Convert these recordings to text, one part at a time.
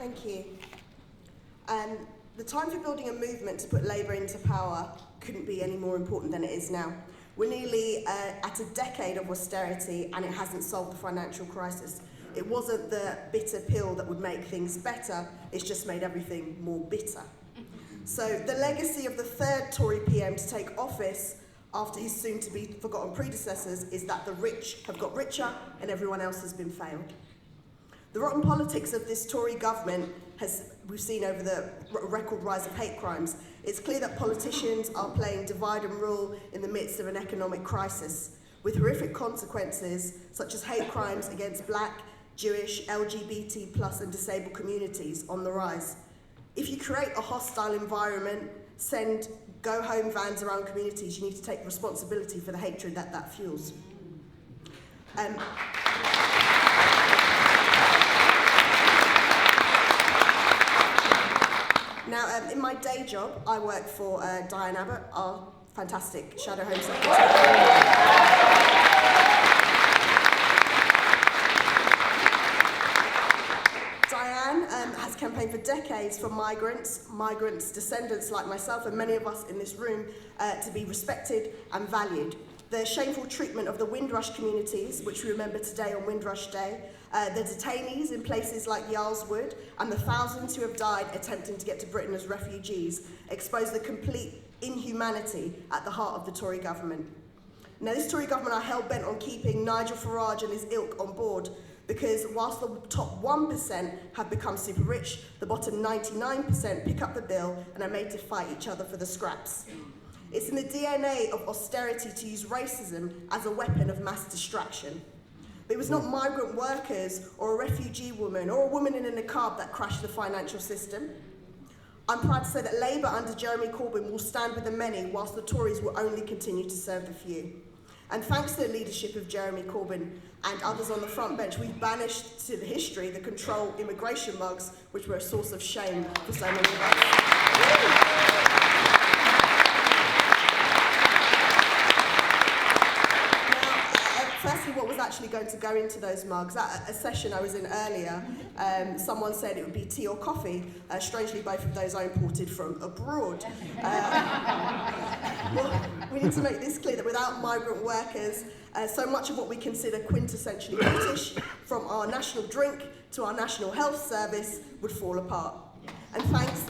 Thank you. The time for building a movement to put Labour into power couldn't be any more important than it is now. We're nearly at a decade of austerity and it hasn't solved the financial crisis. It wasn't the bitter pill that would make things better, it's just made everything more bitter. So the legacy of the third Tory PM to take office after his soon-to-be forgotten predecessors is that the rich have got richer and everyone else has been failed. The rotten politics of this Tory government we've seen over the record rise of hate crimes. It's clear that politicians are playing divide and rule in the midst of an economic crisis, with horrific consequences such as hate crimes against Black, Jewish, LGBT+ and disabled communities on the rise. If you create a hostile environment, send go-home vans around communities, you need to take responsibility for the hatred that fuels. Now, in my day job, I work for Diane Abbott, our fantastic Shadow Home Secretary. Diane has campaigned for decades for migrants, descendants like myself and many of us in this room, to be respected and valued. The shameful treatment of the Windrush communities, which we remember today on Windrush Day, the detainees in places like Yarl's Wood, and the thousands who have died attempting to get to Britain as refugees, expose the complete inhumanity at the heart of the Tory government. Now, this Tory government are hell-bent on keeping Nigel Farage and his ilk on board, because whilst the top 1% have become super rich, the bottom 99% pick up the bill and are made to fight each other for the scraps. It's in the DNA of austerity to use racism as a weapon of mass distraction. But it was not migrant workers or a refugee woman or a woman in a niqab that crashed the financial system. I'm proud to say that Labour under Jeremy Corbyn will stand with the many whilst the Tories will only continue to serve the few. And thanks to the leadership of Jeremy Corbyn and others on the front bench, we've banished to the history the control immigration mugs, which were a source of shame for so many of us. Firstly, what was actually going to go into those mugs? At a session I was in earlier, someone said it would be tea or coffee. Strangely, both of those are imported from abroad. Well, we need to make this clear that without migrant workers, so much of what we consider quintessentially British, from our national drink to our national health service, would fall apart. And thanks.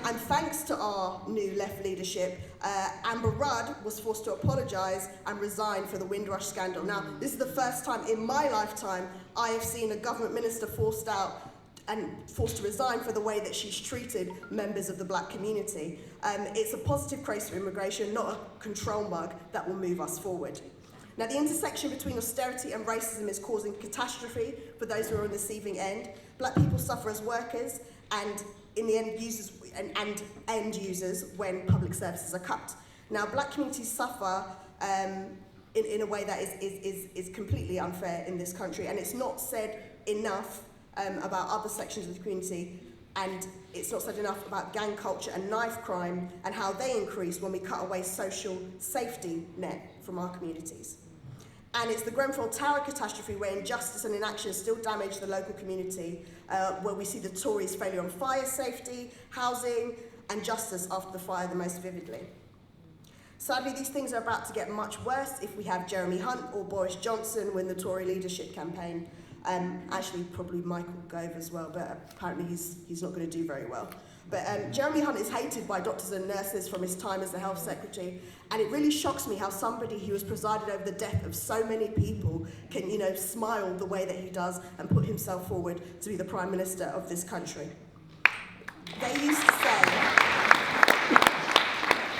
And thanks to our new left leadership, Amber Rudd was forced to apologise and resign for the Windrush scandal. Now, this is the first time in my lifetime I have seen a government minister forced out and forced to resign for the way that she's treated members of the Black community. It's a positive case for immigration, not a control mug that will move us forward. Now, the intersection between austerity and racism is causing catastrophe for those who are on the receiving end. Black people suffer as workers and in the end users when public services are cut. Now, Black communities suffer in a way that is completely unfair in this country, and it's not said enough about other sections of the community, and it's not said enough about gang culture and knife crime and how they increase when we cut away social safety net from our communities. And it's the Grenfell Tower catastrophe where injustice and inaction still damage the local community, where we see the Tories' failure on fire safety, housing, and justice after the fire the most vividly. Sadly, these things are about to get much worse if we have Jeremy Hunt or Boris Johnson win the Tory leadership campaign. Actually, probably Michael Gove as well, but apparently he's not going to do very well. But Jeremy Hunt is hated by doctors and nurses from his time as the Health Secretary, and it really shocks me how somebody who has presided over the death of so many people can, smile the way that he does and put himself forward to be the Prime Minister of this country.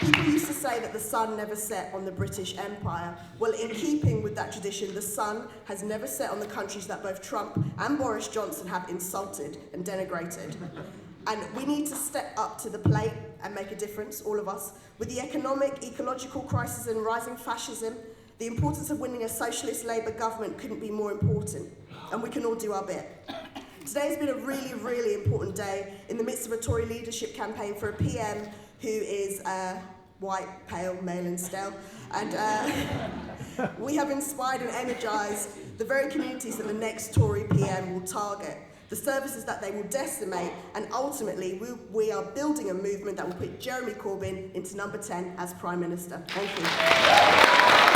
People used to say that the sun never set on the British Empire. Well, in keeping with that tradition, the sun has never set on the countries that both Trump and Boris Johnson have insulted and denigrated. And we need to step up to the plate and make a difference, all of us. With the economic, ecological crisis and rising fascism, the importance of winning a socialist Labour government couldn't be more important, and we can all do our bit. Today has been a really, really important day in the midst of a Tory leadership campaign for a PM who is white, pale, male and stale. And We have inspired and energised the very communities that the next Tory PM will target, the services that they will decimate, and ultimately we are building a movement that will put Jeremy Corbyn into number 10 as Prime Minister. Thank you.